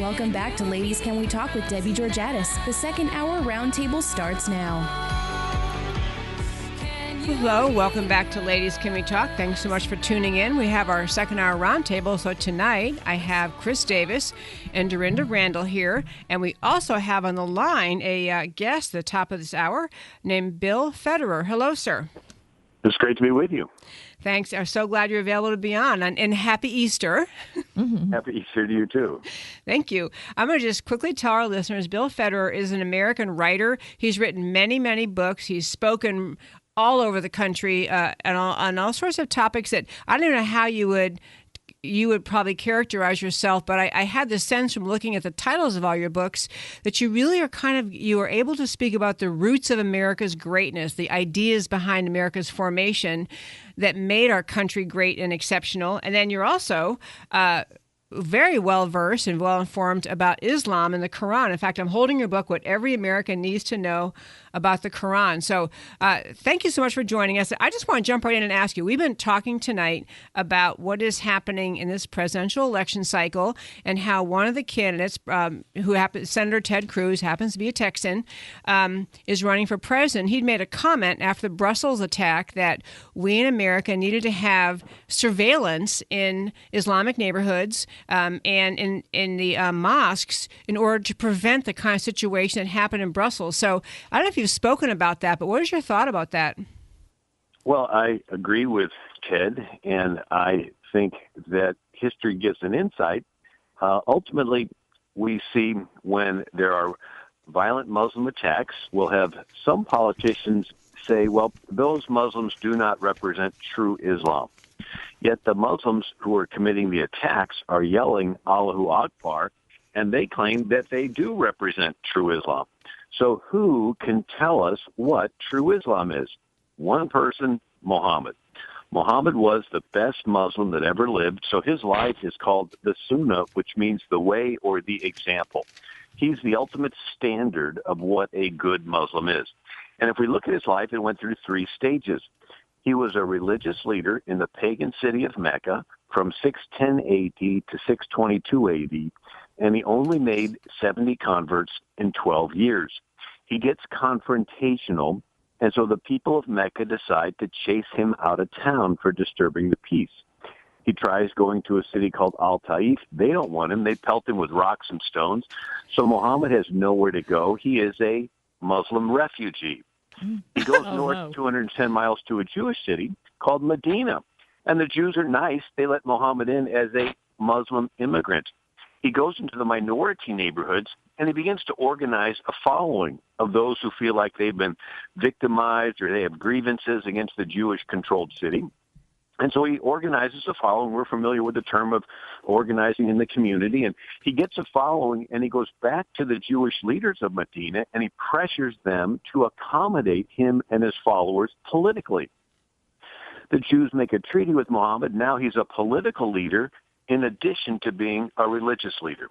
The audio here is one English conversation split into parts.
Welcome back to Ladies Can We Talk with Debbie Georgatos. The second hour roundtable starts now. Hello, welcome back to Ladies Can We Talk. Thanks so much for tuning in. We have our second hour roundtable. So tonight I have Chris Davis and Dorinda Randall here. And we also have on the line a guest at the top of this hour named Bill Federer. Hello, sir. It's great to be with you. Thanks. I'm so glad you're available to be on. And happy Easter. Happy Easter to you, too. Thank you. I'm going to just quickly tell our listeners, Bill Federer is an American writer. He's written many, many books. He's spoken all over the country on all sorts of topics that I don't know how you would probably characterize yourself, but I had the sense from looking at the titles of all your books that you really are you are able to speak about the roots of America's greatness, the ideas behind America's formation that made our country great and exceptional. And then you're also very well-versed and well-informed about Islam and the Quran. In fact, I'm holding your book, What Every American Needs to Know About the Quran. So thank you so much for joining us. I just want to jump right in and ask you, we've been talking tonight about what is happening in this presidential election cycle and how one of the candidates, Senator Ted Cruz, happens to be a Texan, is running for president. He'd made a comment after the Brussels attack that we in America needed to have surveillance in Islamic neighborhoods and in the mosques in order to prevent the kind of situation that happened in Brussels. So I don't know if you've spoken about that, but what is your thought about that? Well, I agree with Ted, and I think that history gives an insight. Ultimately, we see when there are violent Muslim attacks, we'll have some politicians say, well, those Muslims do not represent true Islam. Yet the Muslims who are committing the attacks are yelling Allahu Akbar, and they claim that they do represent true Islam. So who can tell us what true Islam is? One person, Muhammad. Muhammad was the best Muslim that ever lived, so his life is called the Sunnah, which means the way or the example. He's the ultimate standard of what a good Muslim is. And if we look at his life, it went through 3 stages. He was a religious leader in the pagan city of Mecca from 610 AD to 622 AD, and he only made 70 converts in 12 years. He gets confrontational, and so the people of Mecca decide to chase him out of town for disturbing the peace. He tries going to a city called Al-Taif. They don't want him. They pelt him with rocks and stones. So Muhammad has nowhere to go. He is a Muslim refugee. He goes north 210 miles to a Jewish city called Medina. And the Jews are nice. They let Muhammad in as a Muslim immigrant. He goes into the minority neighborhoods, and he begins to organize a following of those who feel like they've been victimized or they have grievances against the Jewish-controlled city. And so he organizes a following. We're familiar with the term of organizing in the community. And he gets a following, and he goes back to the Jewish leaders of Medina, and he pressures them to accommodate him and his followers politically. The Jews make a treaty with Muhammad. Now he's a political leader in addition to being a religious leader.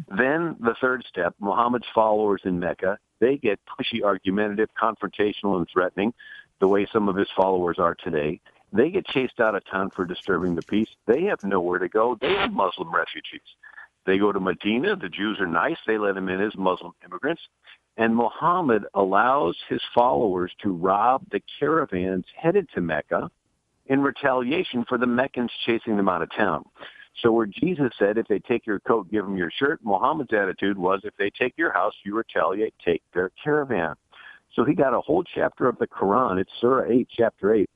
Then the third step, Muhammad's followers in Mecca, they get pushy, argumentative, confrontational, and threatening, the way some of his followers are today. They get chased out of town for disturbing the peace. They have nowhere to go. They are Muslim refugees. They go to Medina. The Jews are nice. They let him in as Muslim immigrants. And Muhammad allows his followers to rob the caravans headed to Mecca in retaliation for the Meccans chasing them out of town. So where Jesus said, if they take your coat, give them your shirt, Muhammad's attitude was, if they take your house, you retaliate, take their caravan. So he got a whole chapter of the Quran. It's Surah 8, chapter 8.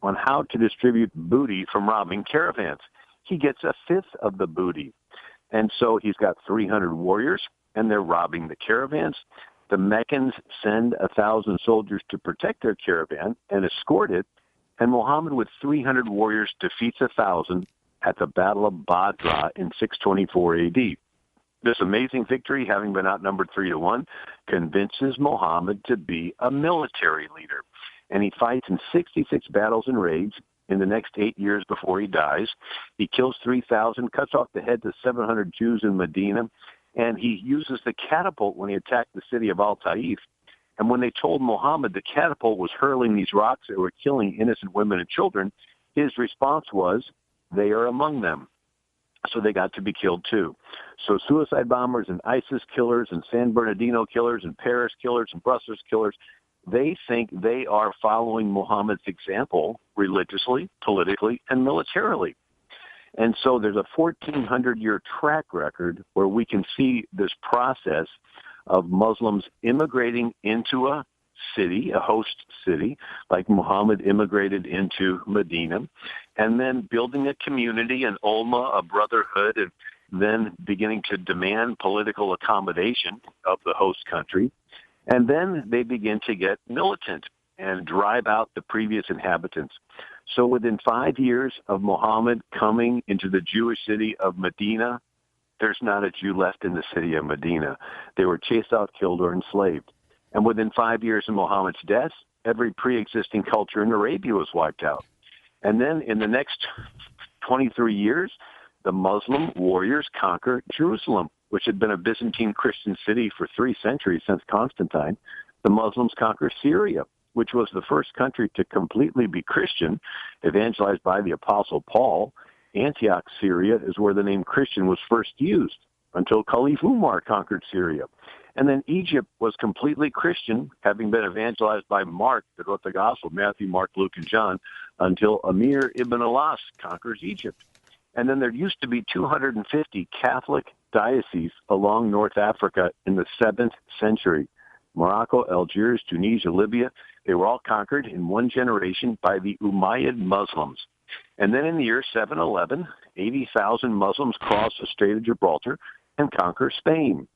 On how to distribute booty from robbing caravans. He gets a fifth of the booty. And so he's got 300 warriors, and they're robbing the caravans. The Meccans send 1,000 soldiers to protect their caravan and escort it. And Muhammad, with 300 warriors, defeats 1,000 at the Battle of Badr in 624 AD. This amazing victory, having been outnumbered 3-1, convinces Muhammad to be a military leader. And he fights in 66 battles and raids in the next 8 years before he dies. He kills 3,000, cuts off the heads of 700 Jews in Medina, and he uses the catapult when he attacked the city of Al-Taif. And when they told Muhammad the catapult was hurling these rocks that were killing innocent women and children, his response was, they are among them. so they got to be killed too. So suicide bombers and ISIS killers and San Bernardino killers and Paris killers and Brussels killers, they think they are following Muhammad's example religiously, politically, and militarily. And so there's a 1,400-year track record where we can see this process of Muslims immigrating into a city, a host city, like Muhammad immigrated into Medina, and then building a community, an ummah, a brotherhood, and then beginning to demand political accommodation of the host country. And then they begin to get militant and drive out the previous inhabitants. So within 5 years of Muhammad coming into the Jewish city of Medina, there's not a Jew left in the city of Medina. They were chased out, killed, or enslaved. And within 5 years of Muhammad's death, every pre-existing culture in Arabia was wiped out. And then in the next 23 years, the Muslim warriors conquer Jerusalem, which had been a Byzantine Christian city for 3 centuries since Constantine. The Muslims conquer Syria, which was the first country to completely be Christian, evangelized by the Apostle Paul. Antioch, Syria, is where the name Christian was first used until Caliph Umar conquered Syria. And then Egypt was completely Christian, having been evangelized by Mark, that wrote the Gospel, Matthew, Mark, Luke, and John, until Amir ibn al-As conquers Egypt. And then there used to be 250 Catholic dioceses along North Africa in the 7th century. Morocco, Algiers, Tunisia, Libya, they were all conquered in one generation by the Umayyad Muslims. And then in the year 711, 80,000 Muslims cross the Strait of Gibraltar and conquer Spain.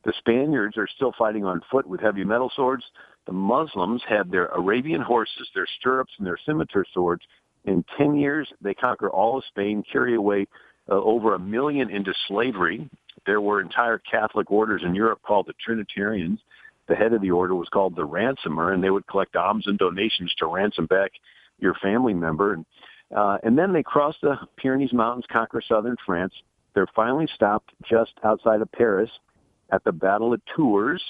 The Spaniards are still fighting on foot with heavy metal swords. The Muslims have their Arabian horses, their stirrups, and their scimitar swords. In 10 years, they conquer all of Spain, carry away over 1 million into slavery. There were entire Catholic orders in Europe called the Trinitarians. The head of the order was called the ransomer, and they would collect alms and donations to ransom back your family member. And then they cross the Pyrenees Mountains, conquer southern France. They're finally stopped just outside of Paris at the Battle of Tours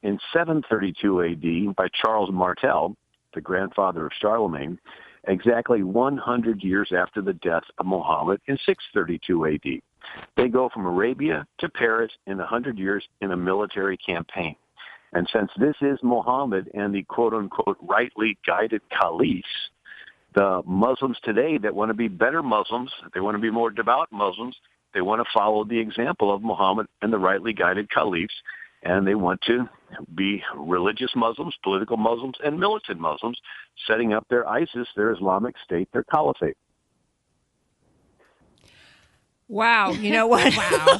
in 732 A.D. by Charles Martel, the grandfather of Charlemagne, exactly 100 years after the death of Muhammad in 632 A.D. They go from Arabia to Paris in 100 years in a military campaign. And since this is Muhammad and the quote-unquote rightly guided caliphs, the Muslims today that want to be better Muslims, they want to be more devout Muslims, they want to follow the example of Muhammad and the rightly guided caliphs, and they want to be religious Muslims, political Muslims, and militant Muslims, setting up their ISIS, their Islamic State, their caliphate. Wow. You know what? Wow.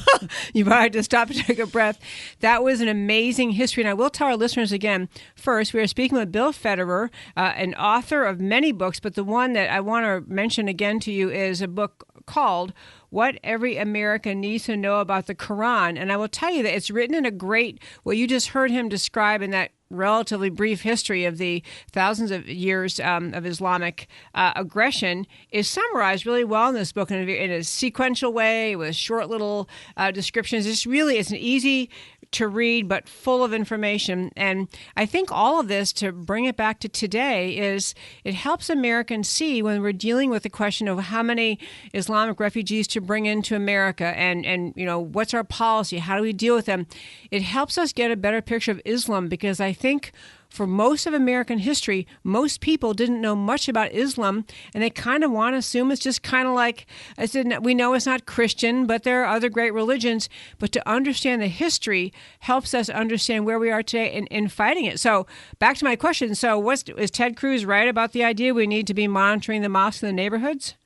You might have to stop and take a breath. That was an amazing history. And I will tell our listeners again, first, we are speaking with Bill Federer, an author of many books, but the one that I want to mention again to you is a book called What Every American Needs to Know About the Quran. And I will tell you that it's written in a great, what you just heard him describe in that relatively brief history of the thousands of years of Islamic aggression is summarized really well in this book in a sequential way with short little descriptions. It's an easy to read, but full of information. And I think all of this, to bring it back to today, is it helps Americans see when we're dealing with the question of how many Islamic refugees to bring into America and you know, what's our policy? How do we deal with them? It helps us get a better picture of Islam, because I think for most of American history, most people didn't know much about Islam, and they kind of want to assume it's just kind of like, I said, we know it's not Christian, but there are other great religions. But to understand the history helps us understand where we are today in fighting it. So back to my question. So is Ted Cruz right about the idea we need to be monitoring the mosques in the neighborhoods?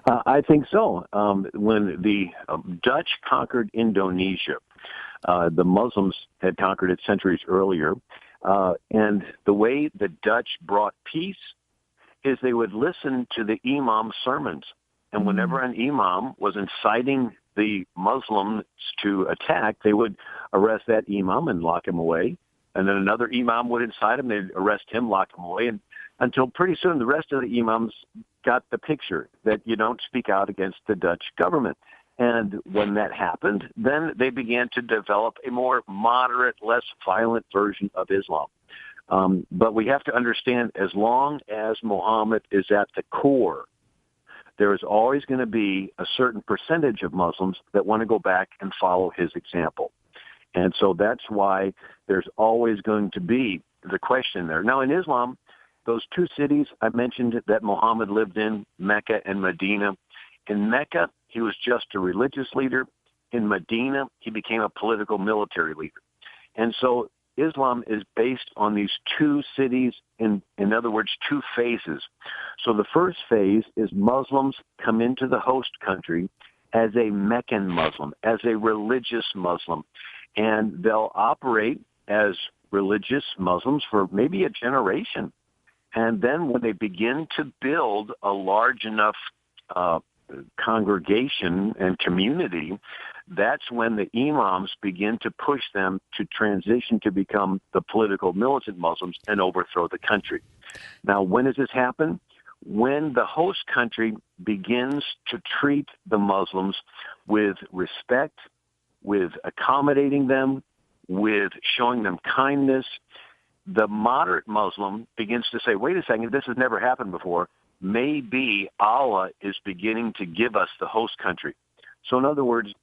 I think so. When the Dutch conquered Indonesia, the Muslims had conquered it centuries earlier. And the way the Dutch brought peace is they would listen to the imam's sermons. And whenever an imam was inciting the Muslims to attack, they would arrest that imam and lock him away. And then another imam would incite him, they'd arrest him, lock him away. And until pretty soon the rest of the imams got the picture that you don't speak out against the Dutch government. And when that happened, then they began to develop a more moderate, less violent version of Islam. But we have to understand, as long as Muhammad is at the core, there is always going to be a certain percentage of Muslims that want to go back and follow his example. And so that's why there's always going to be the question there. Now, in Islam, those two cities I mentioned that Muhammad lived in, Mecca and Medina. In Mecca, he was just a religious leader. In Medina, he became a political military leader. And so Islam is based on these two cities, in other words, two phases. So the first phase is Muslims come into the host country as a Meccan Muslim, as a religious Muslim. And they'll operate as religious Muslims for maybe a generation. And then when they begin to build a large enough congregation and community, that's when the imams begin to push them to transition to become the political militant Muslims and overthrow the country. Now, when does this happen? When the host country begins to treat the Muslims with respect, with accommodating them, with showing them kindness, the moderate Muslim begins to say, wait a second, this has never happened before. Maybe Allah is beginning to give us the host country. So in other words,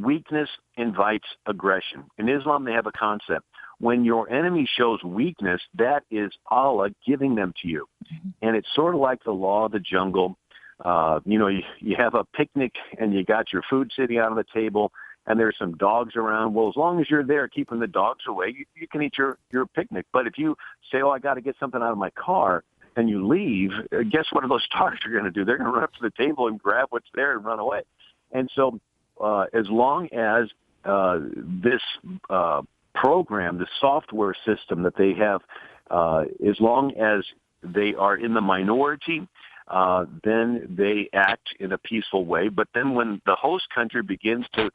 weakness invites aggression. In Islam, they have a concept. When your enemy shows weakness, that is Allah giving them to you. And it's sort of like the law of the jungle. You have a picnic and you got your food sitting out on the table and there's some dogs around. Well, as long as you're there keeping the dogs away, you can eat your picnic. But if you say, I got to get something out of my car, and you leave, guess what those dogs are going to do? They're going to run up to the table and grab what's there and run away. And so as long as this program, the software system that they have, as long as they are in the minority, then they act in a peaceful way. But then when the host country begins to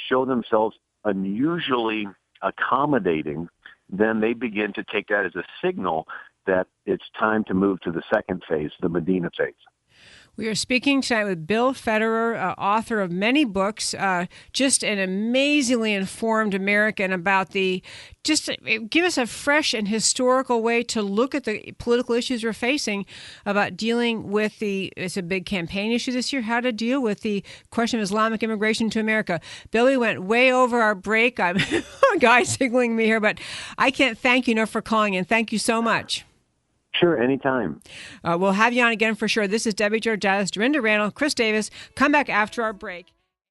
show themselves unusually accommodating, then they begin to take that as a signal that it's time to move to the second phase, the Medina phase. We are speaking tonight with Bill Federer, author of many books, just an amazingly informed American about give us a fresh and historical way to look at the political issues we're facing, about dealing with it's a big campaign issue this year, how to deal with the question of Islamic immigration to America. Bill, we went way over our break. I'm a guy signaling me here, but I can't thank you enough for calling in. Thank you so much. Sure, anytime. We'll have you on again for sure. This is Debbie Georgatos, Dorinda Randall, Chris Davis. Come back after our break.